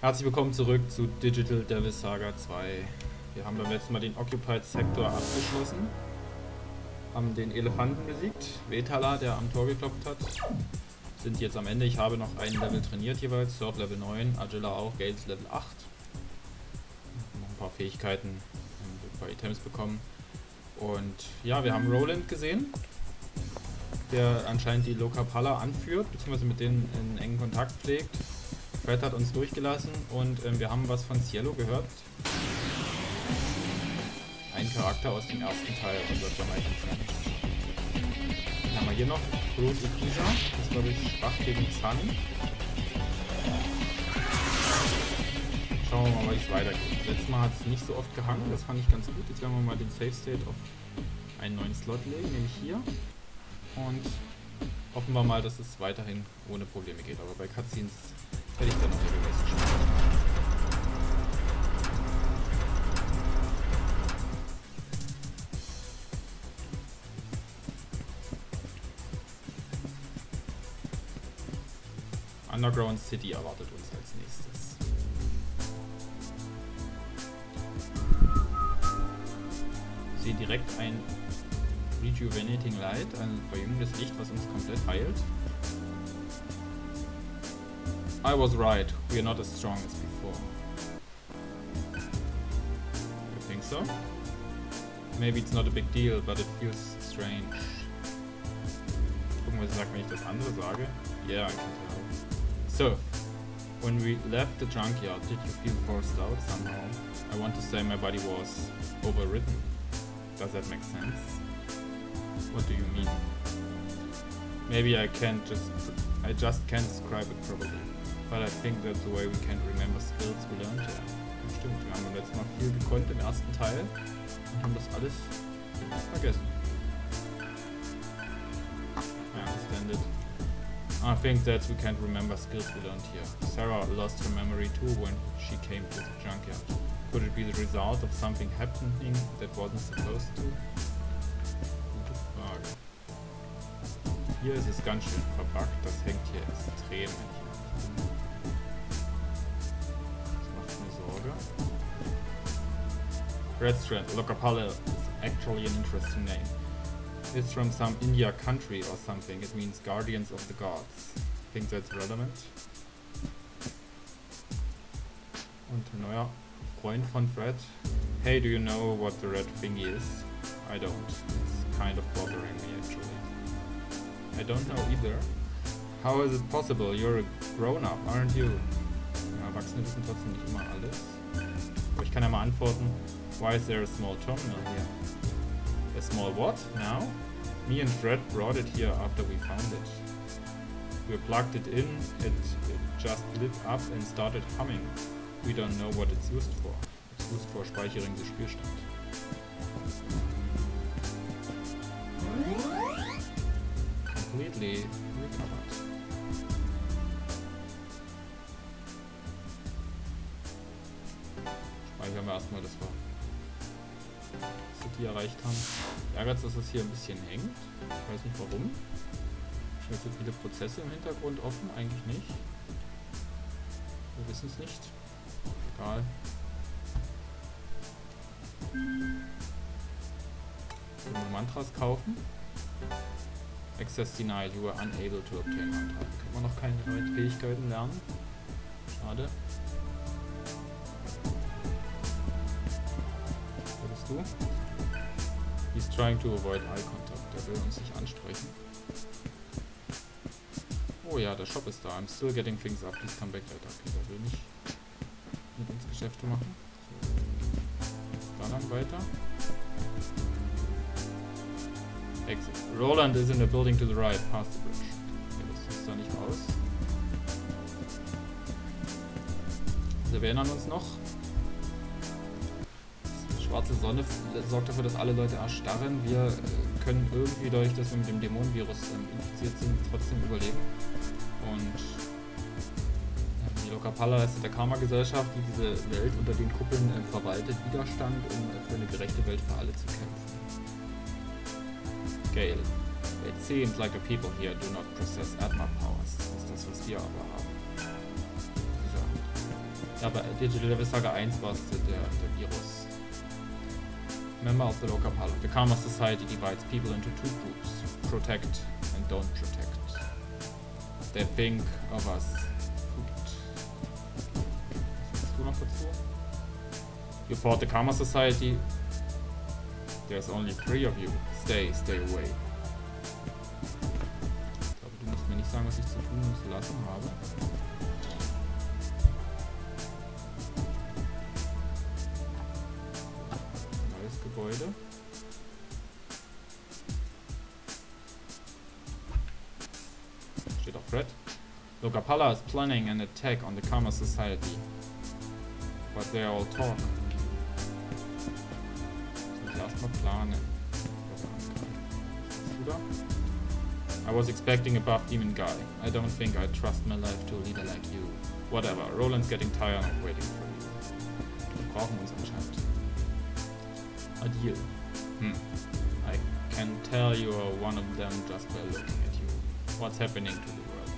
Herzlich willkommen zurück zu Digital Devil Saga 2. Wir haben beim letzten Mal den Occupied Sector abgeschlossen, haben den Elefanten besiegt, Vetala, der am Tor geklopft hat. Sind jetzt am Ende, ich habe noch ein Level trainiert jeweils, Surf Level 9, Agila auch, Gales Level 8. Noch ein paar Fähigkeiten, ein paar Items bekommen. Und ja, wir haben Roland gesehen, der anscheinend die Lokapala anführt, beziehungsweise mit denen in engen Kontakt pflegt. Fred hat uns durchgelassen und wir haben was von Cielo gehört. Ein Charakter aus dem ersten Teil unserer Jamaican Friends. Dann haben wir hier noch Bruce Ikisa, das ist glaube ich schwach gegen Sun. Schauen wir mal, wie es weitergeht. Letztes Mal hat es nicht so oft gehangen, das fand ich ganz gut. Jetzt werden wir mal den Save State auf einen neuen Slot legen, nämlich hier. Und hoffen wir mal, dass es weiterhin ohne Probleme geht. Aber bei Cutscenes hätte ich da noch regelmäßig Spaß. Underground City erwartet uns als nächstes. Ich sehe direkt ein Rejuvenating Light, ein verjüngendes Licht, was uns komplett heilt. I was right, we are not as strong as before. You think so? Maybe it's not a big deal, but it feels strange. Gucken, was er sagt, wenn ich das andere sage. Yeah, I can tell. So, when we left the junkyard, did you feel forced out somehow? I want to say my body was overridden. Does that make sense? What do you mean? Maybe I just can't describe it properly. But I think that's the way we can remember skills we learned here. Ja, stimmt, wir haben beim letzten Mal viel gekonnt im ersten Teil und haben das alles vergessen. I understand it. I think that we can't remember skills we learned here. Sarah lost her memory too when she came to the junkyard. Could it be the result of something happening that wasn't supposed to? Gute Frage. Hier ist es ganz schön verbuggt, das hängt hier extrem in. Restaurant, Lokapala is actually an interesting name. It's from some India country or something. It means guardians of the gods. Think that's relevant? Und ein neuer Freund von Fred. Hey, do you know what the red thingy is? I don't. It's kind of bothering me actually. I don't know either. How is it possible? You're a grown-up, aren't you? Erwachsene wissen trotzdem nicht immer alles. Aber ich kann ja mal antworten. Why is there a small terminal here? A small what? Now? Me and Fred brought it here after we found it. We plugged it in, it just lit up and started humming. We don't know what it's used for. It's used for Speichering des Spielstand. Completely recovered. Speichern wir erstmal, dass wir City erreicht haben. Ärgert es, dass es hier ein bisschen hängt. Ich weiß nicht warum. Schon so viele Prozesse im Hintergrund offen, eigentlich nicht. Wir wissen es nicht. Egal. Können wir Mantras kaufen? Access denied, you were unable to obtain Mantra. Können wir noch keine neuen Fähigkeiten lernen? Schade. Du? He's trying to avoid eye contact. Der will uns nicht ansprechen. Oh ja, der Shop ist da. I'm still getting things up. Please come back later. Okay, der will nicht mit uns Geschäfte machen. So. Da lang weiter. Exit. Roland is in the building to the right, past the bridge. Okay, das sieht da nicht aus. Also wir erinnern uns noch. Schwarze Sonne sorgt dafür, dass alle Leute erstarren. Wir können irgendwie, dadurch, dass wir mit dem Dämonenvirus infiziert sind, trotzdem überleben. Und die Lokapala ist der Karma-Gesellschaft, die diese Welt unter den Kuppeln verwaltet, Widerstand, um für eine gerechte Welt für alle zu kämpfen. Gale. It seems like the people here do not possess Atma powers. Das ist das, was wir aber haben. Ja, bei Digital Devil Saga 1 war es der Virus. Member of the local parliament. The Karma Society divides people into two groups. Protect and don't protect. They think of us. Gut. Was sagst du noch dazu? You fought the Karma Society. There's only 3 of you. Stay away. Ich glaube, du musst mir nicht sagen, was ich zu tun und zu lassen habe. Neues Gebäude. Steht auch Fred. Lokapala is planning an attack on the Karma Society. But they all talk. Erstmal planen. I was expecting a buff demon guy. I don't think I trust my life to a leader like you. Whatever, Roland's getting tired of waiting for you. Wir brauchen uns anscheinend. A deal. I can tell you are one of them just by looking at you. What's happening to the world?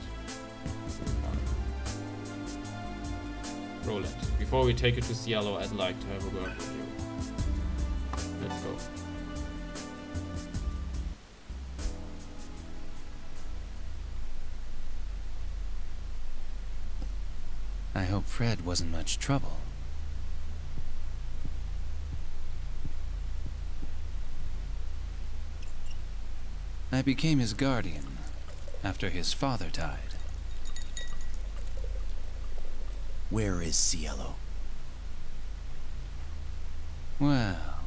Roland, before we take you to Cielo, I'd like to have a word with you. Let's go. I hope Fred wasn't much trouble. I became his guardian after his father died. Where is Cielo? Well,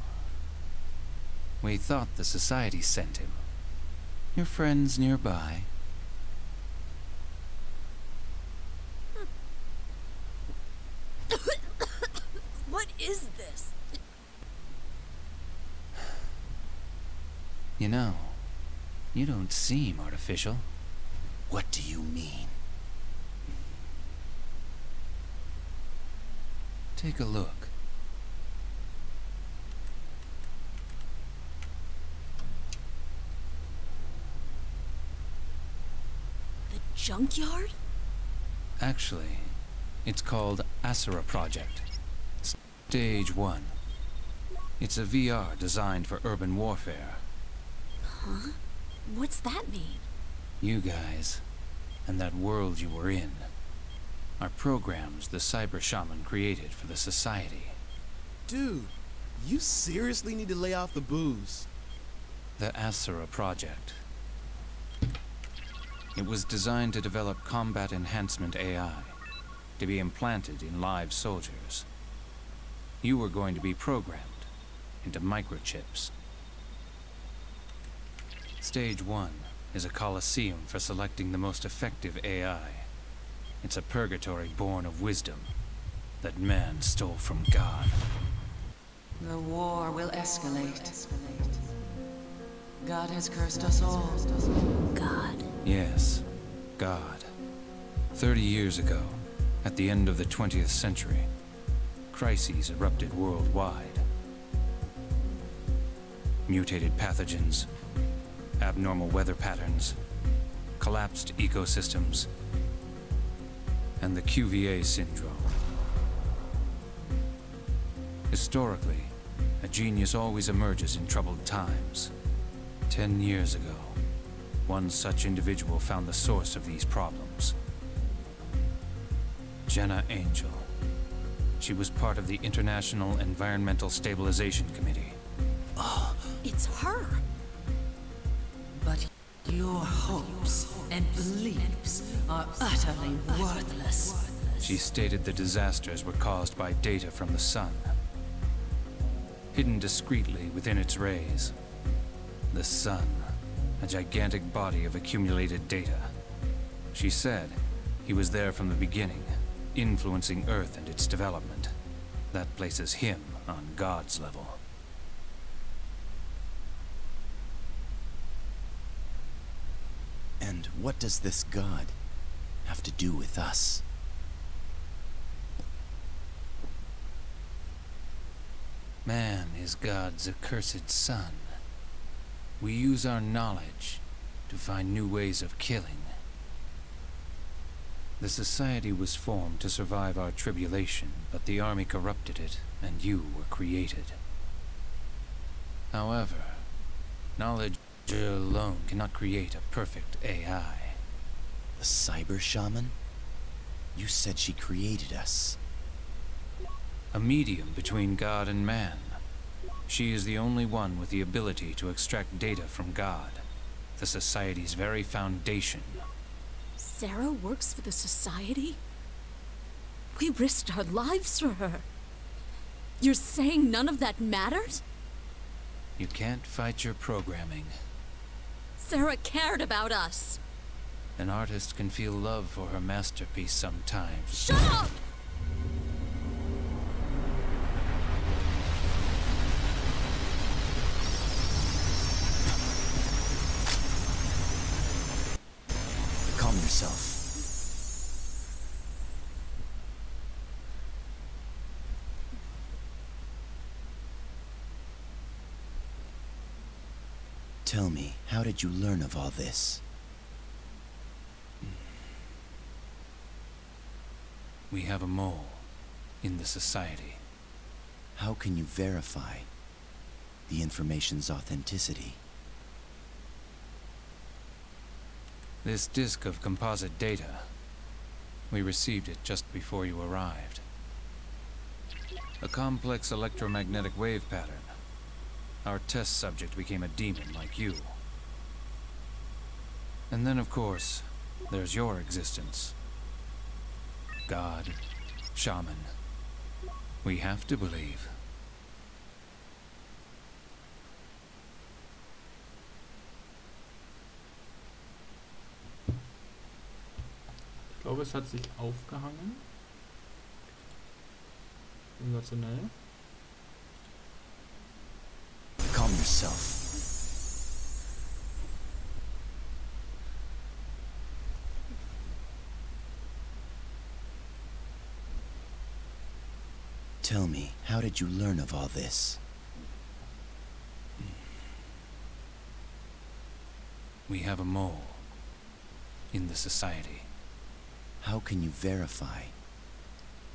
we thought the society sent him. Your friends nearby. What is this? You know, you don't seem artificial. What do you mean? Take a look. Junkyard? Actually, it's called Asura Project. Stage 1. It's a VR designed for urban warfare. Huh? What's that mean? You guys, and that world you were in, are programs the cyber shaman created for the society. Dude, you seriously need to lay off the booze. The Asura Project. It was designed to develop combat enhancement AI, to be implanted in live soldiers. You were going to be programmed into microchips. Stage 1 is a coliseum for selecting the most effective AI. It's a purgatory born of wisdom that man stole from God. The war will escalate. God has cursed us all. God? Yes, God. 30 years ago, at the end of the 20th century, crises erupted worldwide. Mutated pathogens, abnormal weather patterns, collapsed ecosystems, and the QVA syndrome. Historically, a genius always emerges in troubled times. 10 years ago, one such individual found the source of these problems. Jenna Angel. She was part of the International Environmental Stabilization Committee. Oh, it's her! But your hopes and beliefs are utterly worthless. She stated the disasters were caused by data from the sun, hidden discreetly within its rays. The sun, a gigantic body of accumulated data. She said he was there from the beginning, influencing Earth and its development. That places him on God's level. And what does this God have to do with us? Man is God's accursed son. We use our knowledge to find new ways of killing. The society was formed to survive our tribulation, but the army corrupted it, and you were created. However, knowledge alone cannot create a perfect AI. The cyber shaman? You said she created us. A medium between God and man. She is the only one with the ability to extract data from God, the society's very foundation. Sarah works for the Society? We risked our lives for her. You're saying none of that matters? You can't fight your programming. Sarah cared about us. An artist can feel love for her masterpiece sometimes. Shut up! Calm yourself. Tell me, how did you learn of all this? We have a mole in the society. How can you verify the information's authenticity? This disk of composite data, we received it just before you arrived. A complex electromagnetic wave pattern. Our test subject became a demon like you. And then, of course, there's your existence. God, shaman. We have to believe. Ich glaube, es hat sich aufgehangen. Sensationell. Calm yourself. Tell me, how did you learn of all this? We have a mole in the society. How can you verify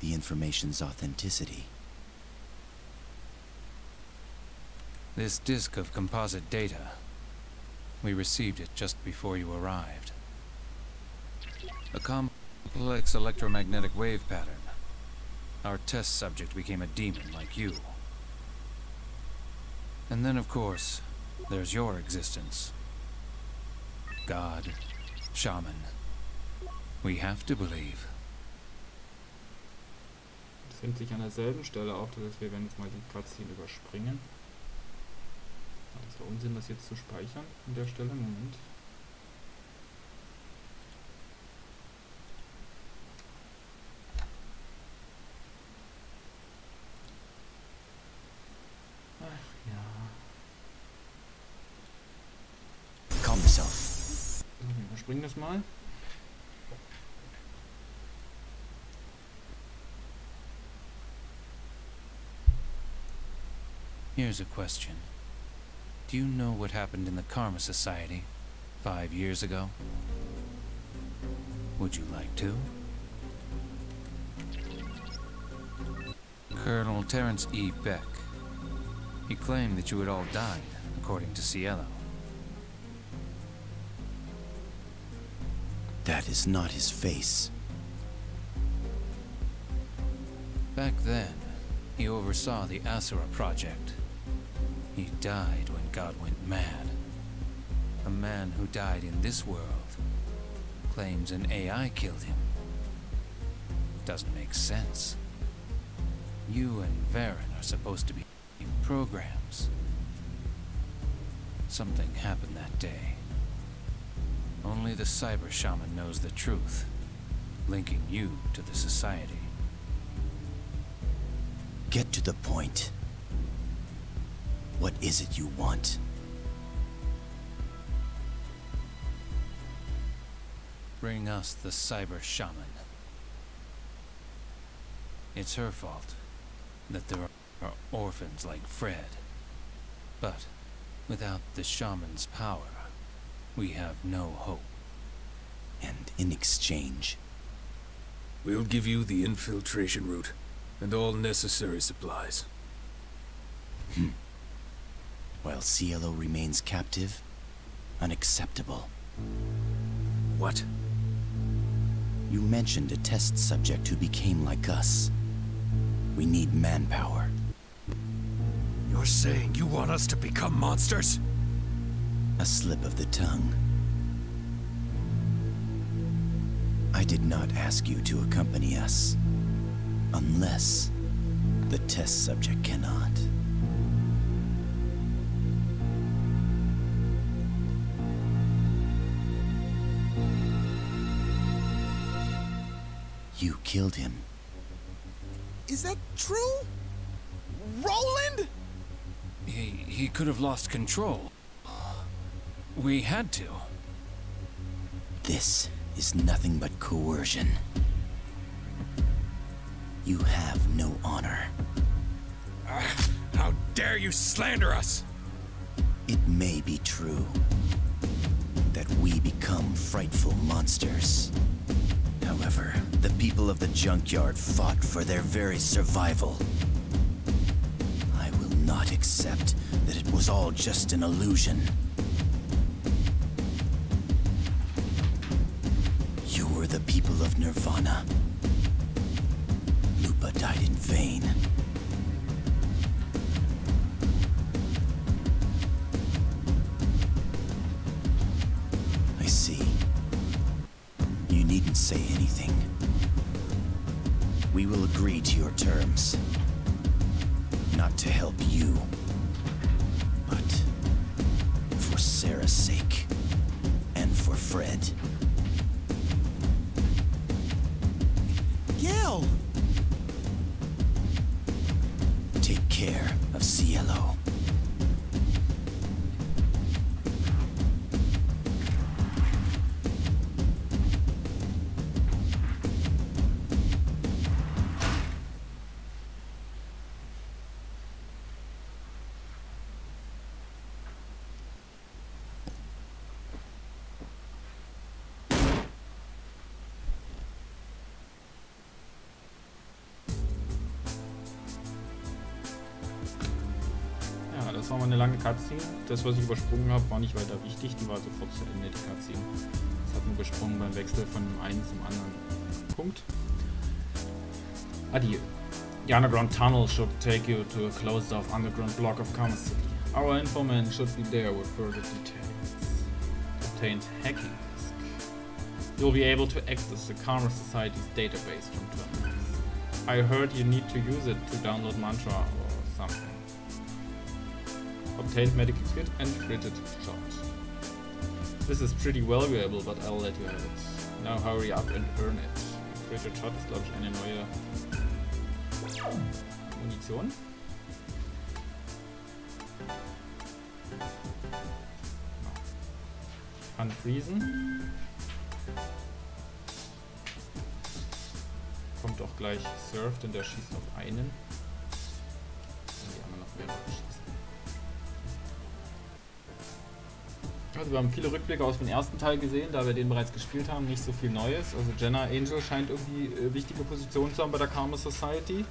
the information's authenticity? This disk of composite data, we received it just before you arrived. A complex electromagnetic wave pattern. Our test subject became a demon like you. And then, of course, there's your existence. God, shaman. We have to believe. Das findet sich an derselben Stelle auch, das heißt, wir werden jetzt mal die Cutscene überspringen. Es war Unsinn, das jetzt zu speichern an der Stelle. Moment. Ach ja. Calm yourself. Wir überspringen das mal. Here's a question. Do you know what happened in the Karma Society 5 years ago? Would you like to? Colonel Terrence E. Beck. He claimed that you had all died, according to Cielo. That is not his face. Back then, he oversaw the Asura project. He died when God went mad. A man who died in this world claims an AI killed him. Doesn't make sense. You and Varen are supposed to be programs. Something happened that day. Only the cyber shaman knows the truth, linking you to the society. Get to the point. What is it you want? Bring us the cyber shaman. It's her fault that there are orphans like Fred. But without the shaman's power, we have no hope. And in exchange, We'll give you the infiltration route and all necessary supplies. While Cielo remains captive, unacceptable. What? You mentioned a test subject who became like us. We need manpower. You're saying you want us to become monsters? A slip of the tongue. I did not ask you to accompany us. Unless the test subject cannot. You killed him. Is that true? Roland? He could have lost control. We had to. This is nothing but coercion. You have no honor. How dare you slander us? It may be true that we become frightful monsters. However, the people of the junkyard fought for their very survival. I will not accept that it was all just an illusion. You were the people of Nirvana. Lupa died in vain. I see. You needn't say anything. We will agree to your terms. Not to help you, but for Sarah's sake, and for Fred. Gil! Take care of Cielo. Das war mal eine lange Cutscene. Das, was ich übersprungen habe, war nicht weiter wichtig. Die war sofort zu Ende, die Cutscene. Das hat nur gesprungen beim Wechsel von dem einen zum anderen Punkt. The underground tunnel should take you to a closed-off underground block of Karma City. Our informant should be there with further details. Obtained hacking disk. You'll be able to access the Karma Society's database from terminals. I heard you need to use it to download mantra or something. Obtained medical kit and critted shot. This is pretty valuable, but I'll let you have it. Now hurry up and earn it. Critted shot ist, glaube ich, eine neue Munition. Kann friesen. Kommt auch gleich Surf, denn der schießt auf einen. Und die anderen noch mehrere schießen. Also wir haben viele Rückblicke aus dem ersten Teil gesehen, da wir den bereits gespielt haben, nicht so viel Neues. Also Jenna Angel scheint irgendwie wichtige Positionen zu haben bei der Karma Society.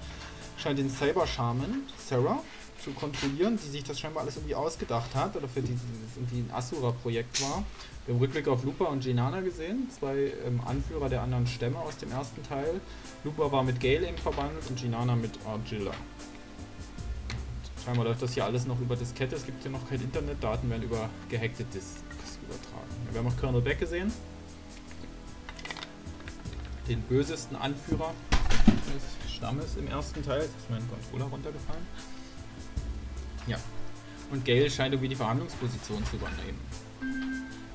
Scheint den Saber Shaman, Sarah, zu kontrollieren, die sich das scheinbar alles irgendwie ausgedacht hat oder für die das irgendwie ein Asura-Projekt war. Wir haben Rückblick auf Lupa und Jinana gesehen, zwei Anführer der anderen Stämme aus dem ersten Teil. Lupa war mit Gale eng verbandelt und Jinana mit Argilla. Scheinbar läuft das hier alles noch über Diskette, es gibt hier noch kein Internet, Daten werden über gehackte Disks übertragen. Ja, wir haben auch Colonel Beck gesehen, den bösesten Anführer des Stammes im ersten Teil. Jetzt ist mein Controller runtergefallen. Ja, und Gale scheint irgendwie die Verhandlungsposition zu übernehmen.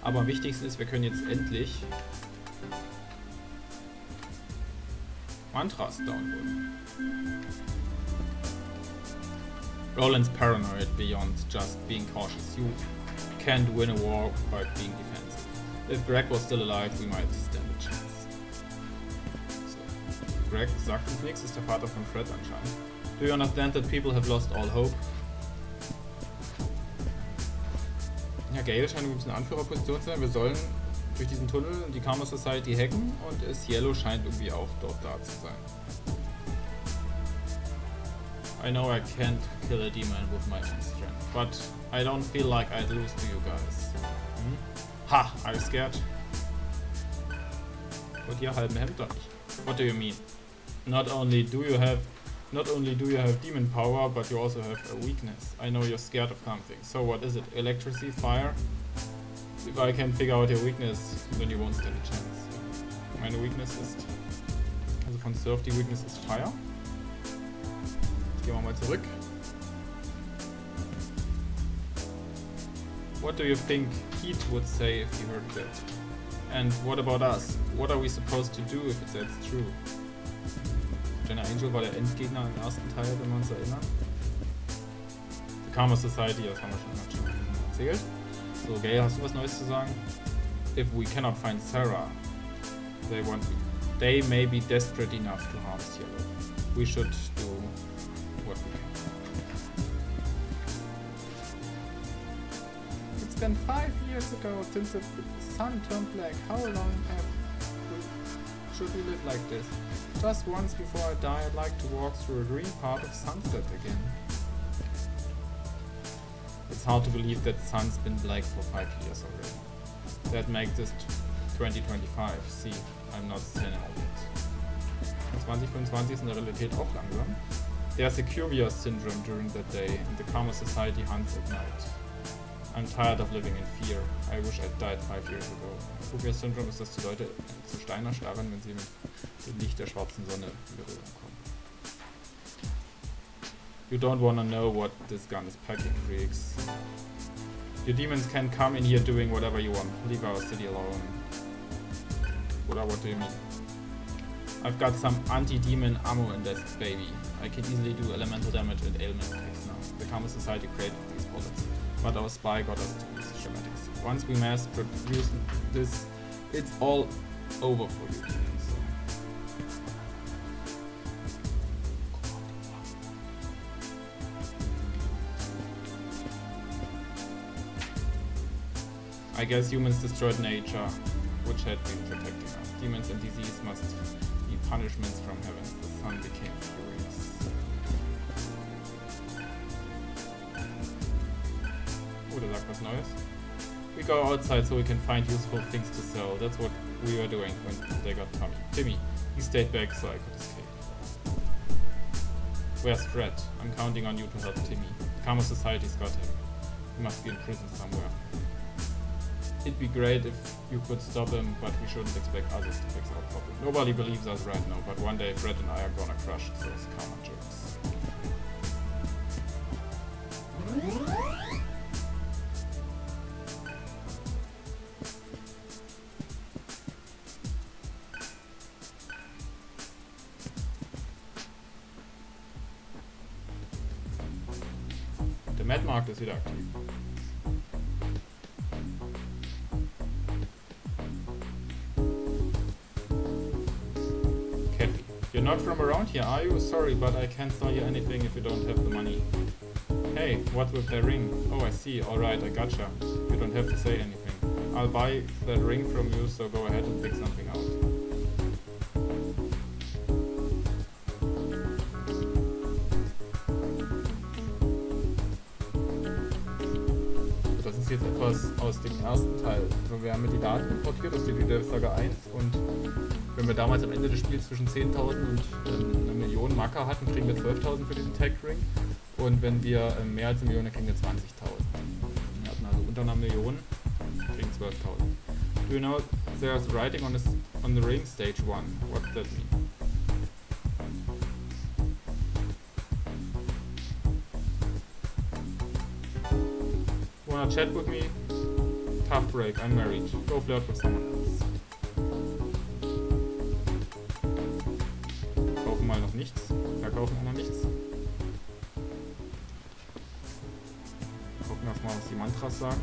Aber am wichtigsten ist, wir können jetzt endlich Mantras downloaden. Roland's paranoid beyond just being cautious. You can't win a war by being defensive. If Greg was still alive, we might stand a chance. So. Greg sagt uns nichts, ist der Vater von Fred anscheinend. Do you understand that people have lost all hope? Ja, Gale scheint ein bisschen Anführerposition zu sein. Wir sollen durch diesen Tunnel die Karma Society hacken und es Yellow scheint irgendwie auch dort da zu sein. I know I can't kill a demon with my own strength, but I don't feel like I'd lose to you guys. Hm? Ha! Are you scared? Und ihr halben Hemd doch nicht. What do you mean? Not only do you have demon power, but you also have a weakness. I know you're scared of something. So what is it? Electricity? Fire? If I can figure out your weakness, then you won't stand a chance. Meine Weakness ist... Also von Surf, die Weakness ist Fire. Gehen wir mal zurück. What do you think Heat would say if he heard that? And what about us? What are we supposed to do if that's true? Jenna Angel war der Endgegner im ersten Teil, wenn wir uns erinnern. The Karma Society, das haben wir schon erzählt. So, Gail, hast du was Neues zu sagen? If we cannot find Sarah, they may be desperate enough to harm Cielo. We should do what we can. It's been 5 years ago since the sun turned black. How long should we live like this? Just once before I die, I'd like to walk through a green part of sunset again. It's hard to believe that the sun's been black for 5 years already. That makes this 2025. See, I'm not senile yet. 2025 ist in der Realität auch langsam. There's a curious syndrome during that day, and the Karma Society hunts at night. I'm tired of living in fear. I wish I'd died 5 years ago. Curious Syndrome ist, dass die Leute zu Steiner starren, wenn sie mit dem Licht der schwarzen Sonne in Berührung kommen. You don't wanna know what this gun is packing, freaks. You demons can come in here doing whatever you want. Leave our city alone. What do you mean? I've got some anti-demon ammo in this baby. I can easily do elemental damage and ailment attacks now. The Karma Society created these bullets, but our spy got us to these schematics. Once we mass produce this, it's all over for you. So. I guess humans destroyed nature, which had been protecting us. Demons and disease must be punishments from heaven. The sun became furious. Oh, der sagt was Neues. We go outside so we can find useful things to sell. That's what we were doing when they got Timmy. He stayed back so I could escape. Where's Fred? I'm counting on you to help Timmy. The Karma Society's got him. He must be in prison somewhere. It'd be great if you could stop him, but we shouldn't expect others to fix our problem. Nobody believes us right now, but one day Fred and I are gonna crush those karma jerks. Der Mad-Markt ist wieder aktiv. You're not from around here, are you? Sorry, but I can't sell you anything if you don't have the money. Hey, what with the ring? Oh, I see. Alright, I gotcha. You don't have to say anything. I'll buy that ring from you, so go ahead and pick something out. Das ist jetzt etwas aus dem ersten Teil. Wir haben die Daten importiert aus der Saga 1 und wenn wir damals am Ende des Spiels zwischen 10.000 und eine Million Marker hatten, kriegen wir 12.000 für diesen Tag Ring. Und wenn wir mehr als eine Million, dann kriegen wir 20.000. Wir hatten also unter einer Million, kriegen 12.000. Do you know there's writing on the ring stage 1? What does that mean? Wanna chat with me? Tough break, I'm married. Go flirt with someone else. Mal noch nichts, verkaufen auch noch nichts. Gucken wir mal, was die Mantras sagen.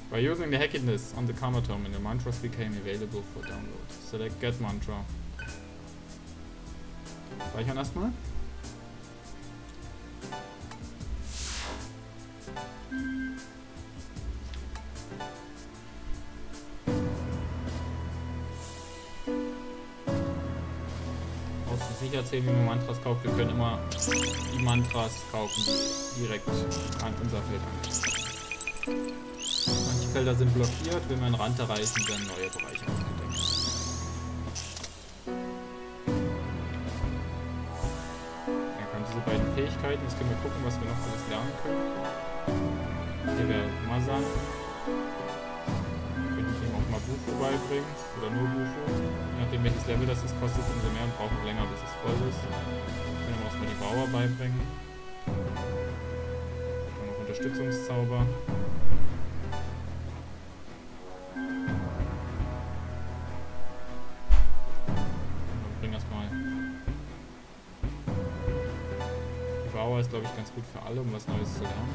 By using the hackiness on the Karma Tome, the mantras became available for download. Select Get Mantra. Speichern erstmal. nicht erzählen, wie man Mantras kauft. Wir können immer die Mantras kaufen, die direkt an unser Feld angehen. Manche Felder sind blockiert, wenn wir einen Rand erreichen, werden neue Bereiche aufgedeckt. Ja, kann diese beiden Fähigkeiten, jetzt können wir gucken, was wir noch alles lernen können. Hier wäre Masan. Könnte ich ihm auch mal Bufo beibringen, oder nur Bufo. Je nachdem welches Level das ist, kostet es umso mehr und braucht länger, bis es voll ist. Können wir auch mal die Bauer beibringen. Dann noch Unterstützungszauber. Ist, glaube ich, ganz gut für alle, um was Neues zu lernen.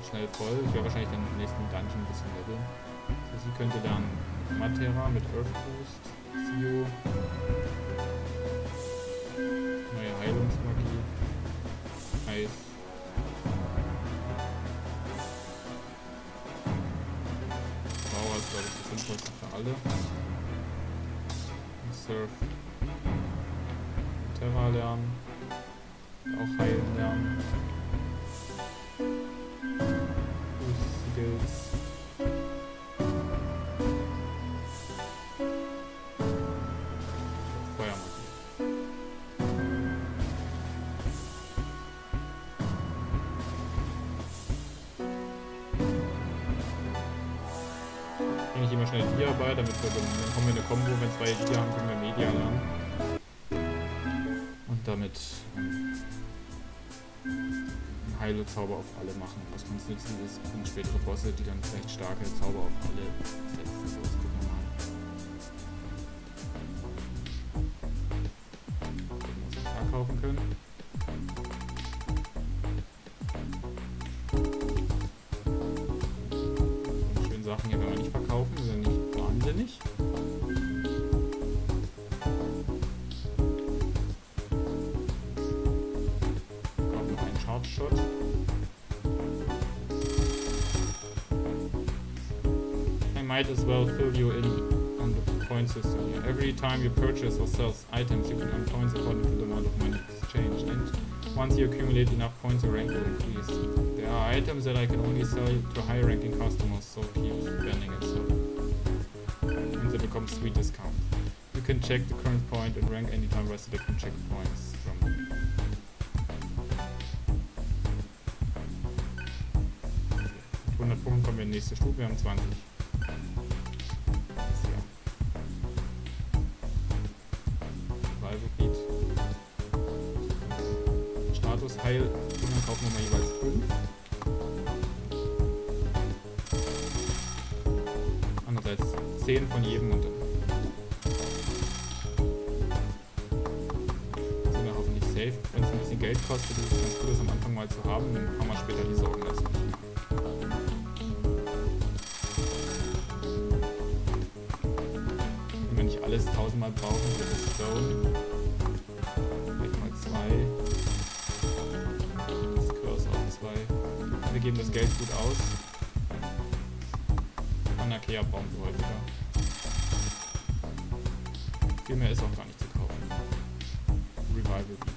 Schnell voll. Ich werde wahrscheinlich dann im nächsten Dungeon ein bisschen leveln. So, sie könnte lernen Matera mit Earth Boost, Sio, neue Heilungsmagie, Eis. Power ist, glaube ich, das Sinnvollste für alle. Surf. Terra lernen. Auch heilen lernen. Skills. Feuermagie. Bringe ich immer schnell Dia bei, damit wir dann kommen wir eine Kombo, wenn zwei Dia haben, können wir Media lernen. Und damit Heilezauber auf alle machen. Was wir uns nützen ist, und spätere Bosse, die dann vielleicht starke Zauber auf alle setzen. So, das gucken wir mal. Gucken, was wir verkaufen können. Und schöne Sachen hier werden wir nicht verkaufen, wir sind nicht wahnsinnig. Shot. I might as well fill you in on the point system here. Every time you purchase or sell items, you can earn points according to the amount of money exchanged. And once you accumulate enough points, your rank will increase. There are items that I can only sell to higher ranking customers, so keep spending and so. And they become sweet discount. You can check the current point and rank anytime by selecting checkpoints from 100 Punkten kommen wir in die nächste Stufe, wir haben 20. Survival-Gebiet. Status Heil, und dann kaufen wir mal jeweils 5. Andererseits 10 von jedem und dann sind wir hoffentlich safe. Wenn es ein bisschen Geld kostet, ist es ganz gut, das am Anfang mal zu haben, dann haben wir später die Sorgen dazu nicht mehr. Alles 1000-mal brauchen, wird es Stone. Vielleicht mal 2. Das Cursor auf 2. Wir geben das Geld gut aus. Anakea brauchen wir häufiger. Viel mehr ist auch gar nicht zu kaufen. Revival Beat.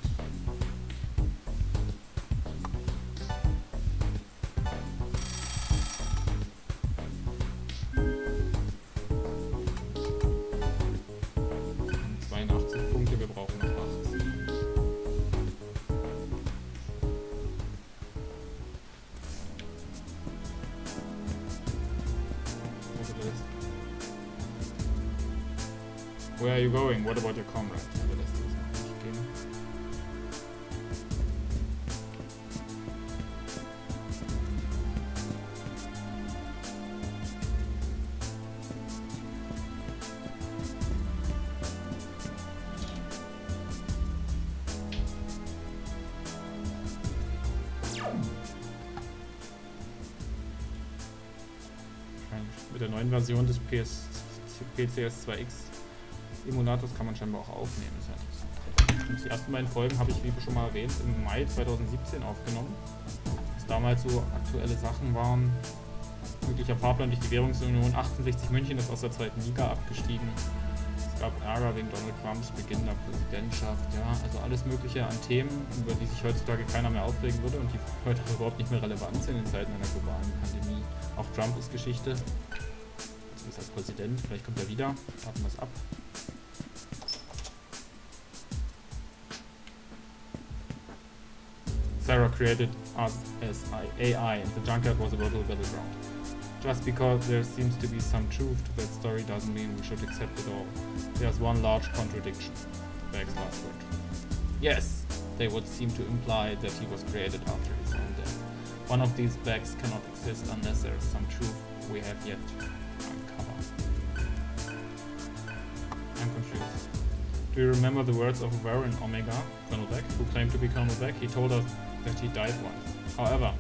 Where are you going? What about your comrade? Aber das ist noch nicht gehen. Mit der neuen Version des PCS 2X Emulators kann man scheinbar auch aufnehmen, ist ja interessant. Und die ersten beiden Folgen habe ich, wie schon mal erwähnt, im Mai 2017 aufgenommen. Was damals so aktuelle Sachen waren. Möglicher Fahrplan durch die Währungsunion, 68 München ist aus der zweiten Liga abgestiegen. gab Ärger wegen Donald Trumps beginnender Präsidentschaft, ja, also alles mögliche an Themen, über die sich heutzutage keiner mehr aufregen würde und die heute überhaupt nicht mehr relevant sind in Zeiten einer globalen Pandemie. Auch Trump ist Geschichte. Also ist er Präsident, vielleicht kommt er wieder. Warten wir es ab. Sarah created us as AI and the junkyard was a virtual battleground. Just because there seems to be some truth to that story doesn't mean we should accept it all. There's one large contradiction. Bag's last word. Yes, they would seem to imply that he was created after his own death. One of these bags cannot exist unless there is some truth we have yet to uncover. I'm confused. Do you remember the words of Warren Omega, Colonel Beck, who claimed to be Colonel Beck? He told us that he died once. However,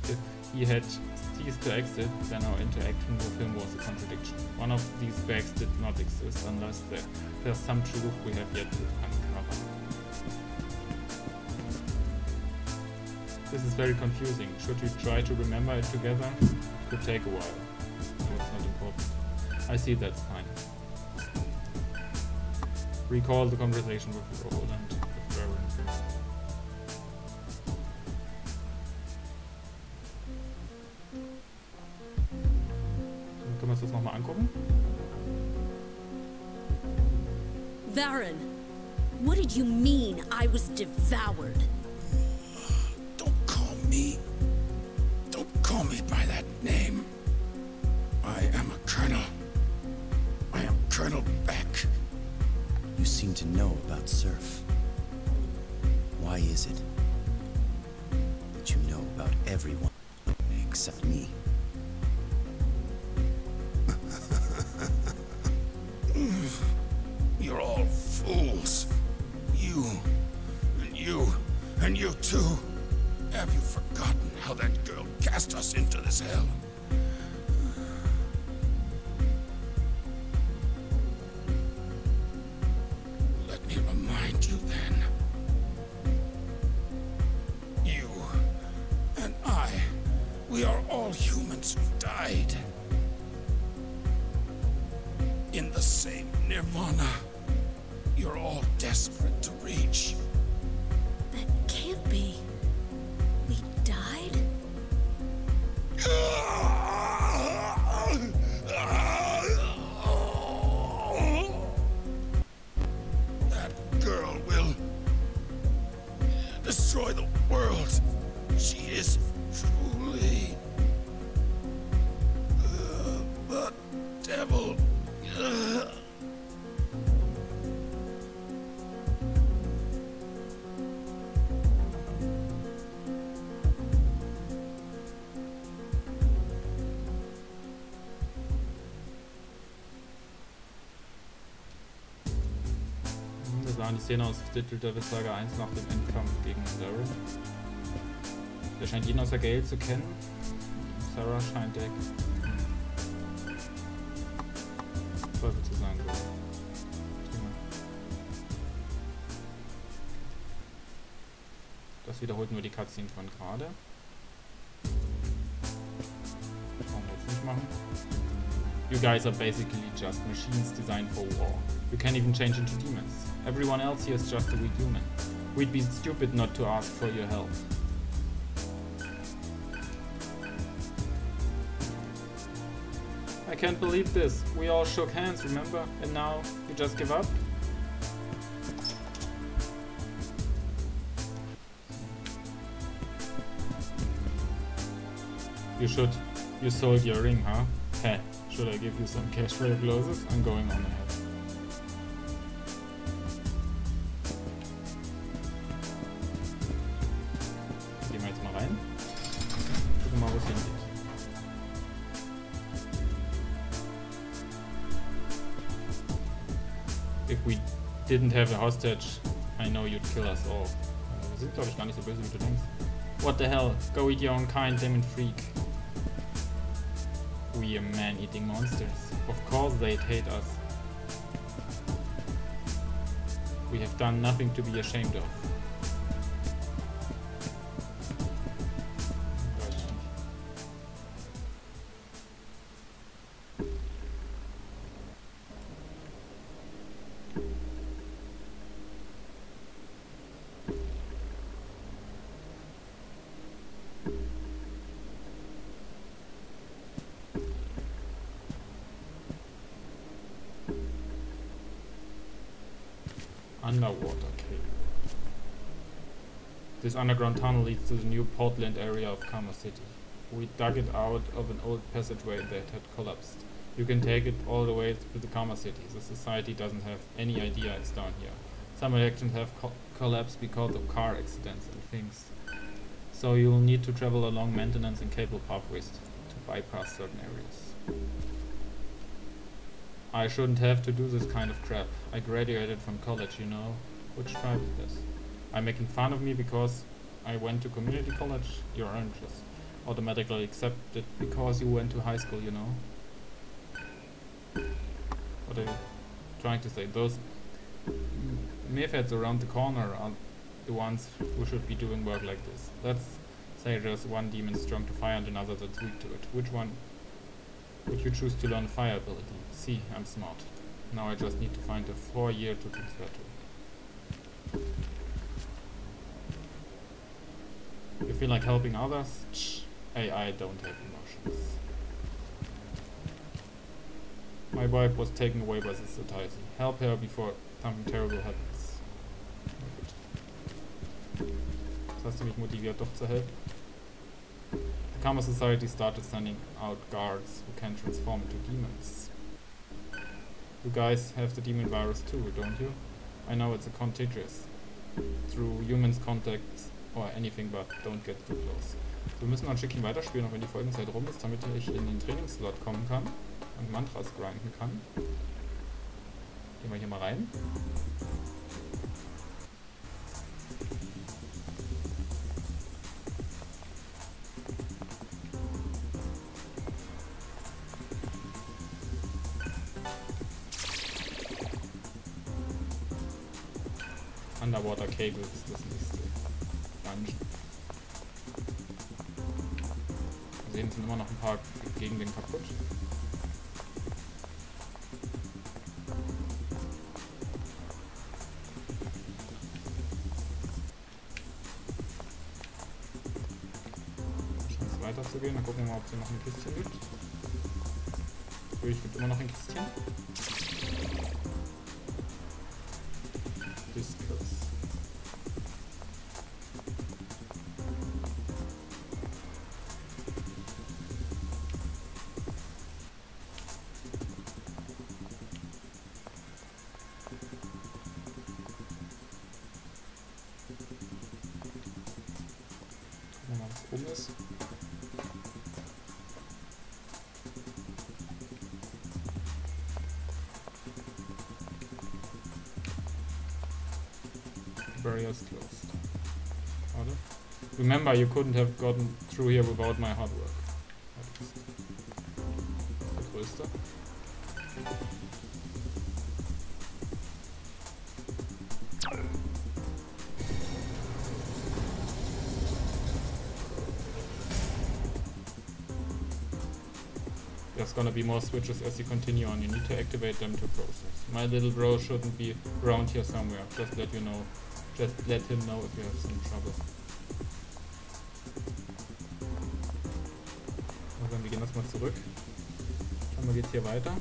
if he had ceased to exist, then our interaction with him was a contradiction. One of these bags did not exist unless there's some truth we have yet to uncover. This is very confusing. Should we try to remember it together? It could take a while. No, it's not important. I see, that's fine. Recall the conversation with Roland and with Warren. Können wir uns das nochmal angucken? Varen, what did you mean I was devoured? Don't call me by that name. I am a colonel. I am Colonel Beck. You seem to know about Surf. Why is it that you know about everyone except me? You're all fools. And you too. Have you forgotten how that girl cast us into this hell? Let me remind you then. You and I, we are all humans who died. In the same nirvana you're all desperate to reach. That can't be. We died? That girl will destroy the world. She is truly the devil. Wir sahen die Szene aus Titel der Saga 1 nach dem Endkampf gegen Sarah. Der scheint jeden außer Gale zu kennen. Sarah scheint der Teufel zu sein. Das wiederholt nur die Cutscene von gerade. Warum wir jetzt nicht machen? You guys are basically just machines designed for war. You can't even change into demons. Everyone else here is just a weak human. We'd be stupid not to ask for your help. I can't believe this. We all shook hands, remember? And now you just give up? You sold your ring, huh? Heh, should I give you some cash for your clothes? I'm going on ahead. Gehen wir jetzt mal rein. Gucken mal, wo es hingeht. If we didn't have a hostage, I know you'd kill us all. Wir sind, glaube ich, gar nicht so böse, wie du denkst. What the hell? Go eat your own kind, demon freak. We are man-eating monsters. Of course they'd hate us. We have done nothing to be ashamed of. Underwater cave. This underground tunnel leads to the new Portland area of Kama City. We dug it out of an old passageway that had collapsed. You can take it all the way to the Kama City. The society doesn't have any idea it's down here. Some elections have collapsed because of car accidents and things. So you'll need to travel along maintenance and cable pathways to bypass certain areas. I shouldn't have to do this kind of crap. I graduated from college, you know. Which tribe is this? I'm making fun of me because I went to community college? You aren't just automatically accepted because you went to high school, you know. What are you trying to say? Those meatheads around the corner are the ones who should be doing work like this. Let's say there's one demon strong to fire and another that's weak to it. Which one would you choose to learn fire ability? See, I'm smart. Now I just need to find a 4-year to transfer to. You feel like helping others? AI don't have emotions. My wife was taken away by the society. Help her before something terrible happens. Das hast du mich motiviert, doch zu helfen. The Karma Society started sending out guards who can transform into demons. You guys have the demon virus too, don't you? I know it's a contagious. Through humans contacts or anything, but don't get too close. Wir müssen noch ein Stückchen weiterspielen, auch wenn die Folgenzeit rum ist, damit ich in den Trainingsslot kommen kann und Mantras grinden kann. Gehen wir hier mal rein. Underwater Cable ist das nächste Dungeon. Wir sehen, es sind immer noch ein paar Gegenden kaputt. Scheint es weiterzugehen. Dann gucken wir mal, ob es hier noch ein Kistchen gibt. Natürlich gibt immer noch ein Kistchen. Diskus. Gucken wir mal, was oben ist. Barriers closed. Warte. Remember, you couldn't have gotten through here without my hard work. Der größte. There's gonna be more switches as you continue on. You need to activate them to process. My little bro shouldn't be around here somewhere. Just let you know. Just let him know if you have some trouble. Also, wir gehen das mal zurück. Schauen wir, geht's hier weiter.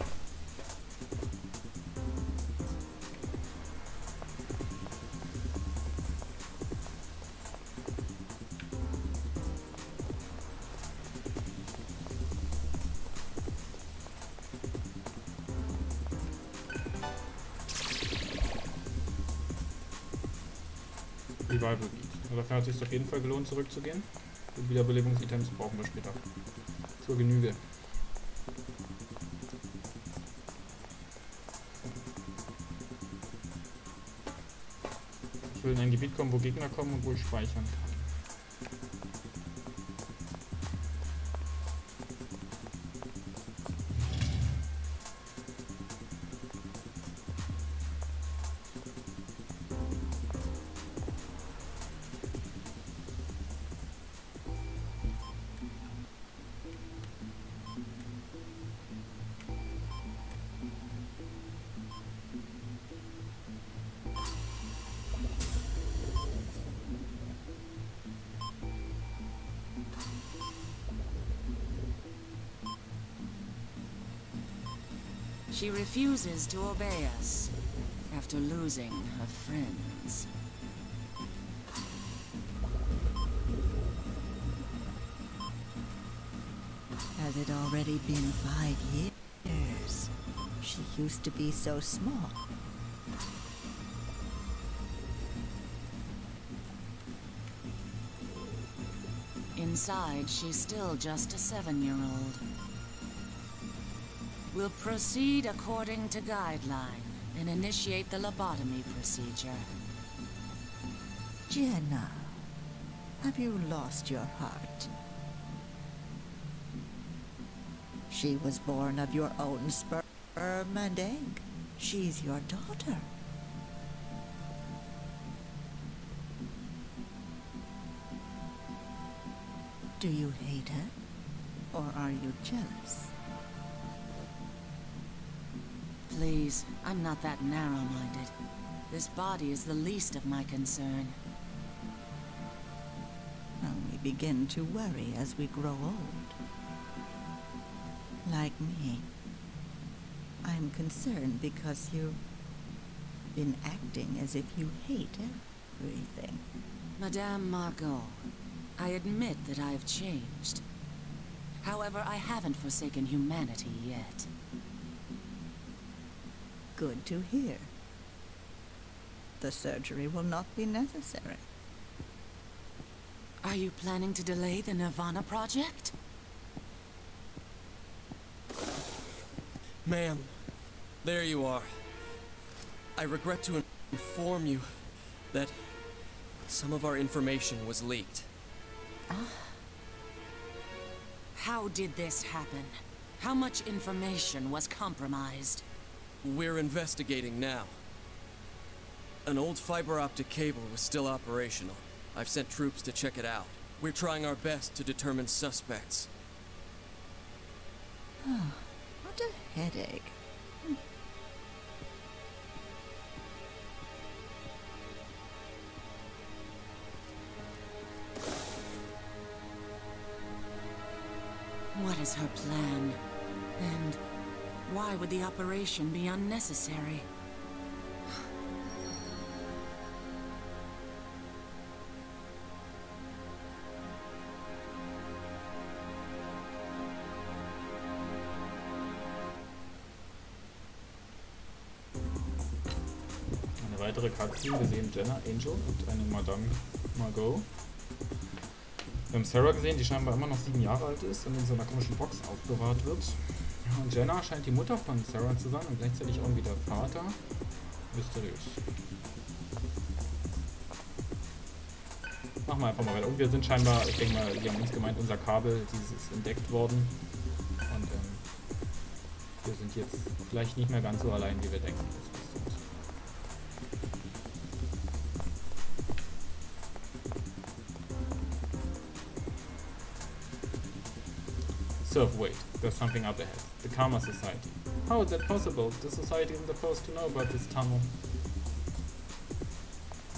Revival Beat. Also dafür hat es sich auf jeden Fall gelohnt, zurückzugehen. Und Wiederbelebungsitems brauchen wir später. Zur Genüge. Ich will in ein Gebiet kommen, wo Gegner kommen und wo ich speichern kann. She refuses to obey us after losing her friends. Has it already been 5 years? She used to be so small. Inside, she's still just a 7-year-old. We'll proceed according to guideline and initiate the lobotomy procedure. Jenna, have you lost your heart? She was born of your own sperm and egg. She's your daughter. Do you hate her? Or are you jealous? Please, I'm not that narrow-minded. This body is the least of my concern. We begin to worry as we grow old. Like me. I'm concerned because you've been acting as if you hate everything. Madame Margot, I admit that I've changed. However, I haven't forsaken humanity yet. Good to hear. The surgery will not be necessary. Are you planning to delay the Nirvana project? Ma'am, there you are. I regret to inform you that some of our information was leaked. How did this happen? How much information was compromised? We're investigating now. An old fiber optic cable was still operational. I've sent troops to check it out. We're trying our best to determine suspects. What a headache. What is her plan? And why would the operation be unnecessary? Eine weitere Cutscene, wir sehen Jenna, Angel und eine Madame Margot. Wir haben Sarah gesehen, die scheinbar immer noch 7 Jahre alt ist und in so einer komischen Box aufbewahrt wird. Und Jenna scheint die Mutter von Sarah zu sein und gleichzeitig irgendwie der Vater. Mysteriös. Machen wir einfach mal weiter. Und wir sind scheinbar, ich denke mal, die haben uns gemeint, unser Kabel, dieses ist entdeckt worden. Und wir sind jetzt vielleicht nicht mehr ganz so allein, wie wir denken. So, wait, there's something up ahead. The Karma Society. How is that possible? The Society isn't supposed to know about this tunnel.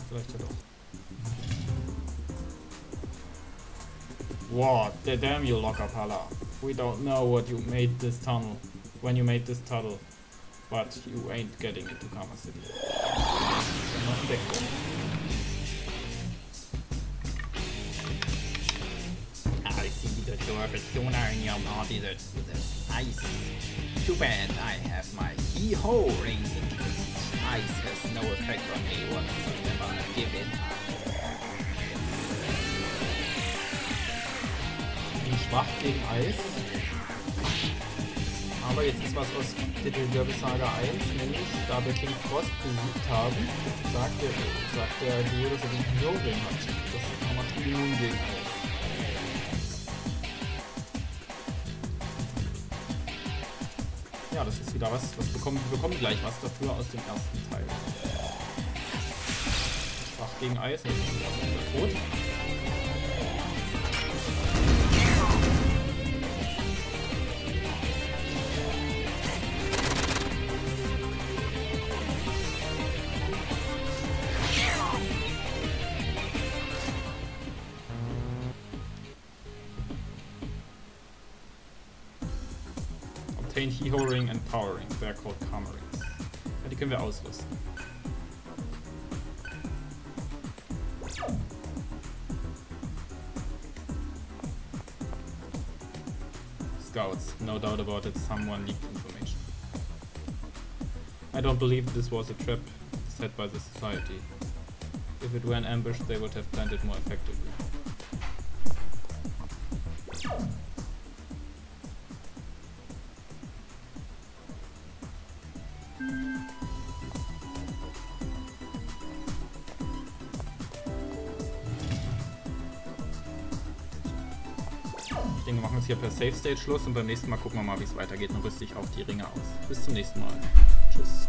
Vielleicht ja doch. What? Damn you, Lockapala. We don't know what you made this tunnel. When you made this tunnel. But you ain't getting into Karma City. Not back there. I see that you are persona in your body that's ice. Too bad I have my keyhole ring interest. Ice has no effect on me whatsoever. Give it. Schwach gegen Eis. Aber jetzt ist was aus Titel Saga 1, nämlich da wir King Frost besiegt haben, sagt der Duo, dass er den Keyhole-Ring hat. Das kann man spielen nun gegen Eis. Ja, das ist wieder was wir bekommen gleich was dafür aus dem ersten Teil. Schwach gegen Eis, jetzt ist er tot. contain He-Ho Ring and Power Ring. They're called Karma Rings. Ja, die können wir ausrüsten. Scouts. No doubt about it, someone leaked information. I don't believe this was a trap set by the Society. If it were an ambush, they would have planned it more effectively. Ich denke, wir machen jetzt hier per Save State Schluss und beim nächsten Mal gucken wir mal, wie es weitergeht und rüste ich auch die Ringe aus. Bis zum nächsten Mal. Tschüss.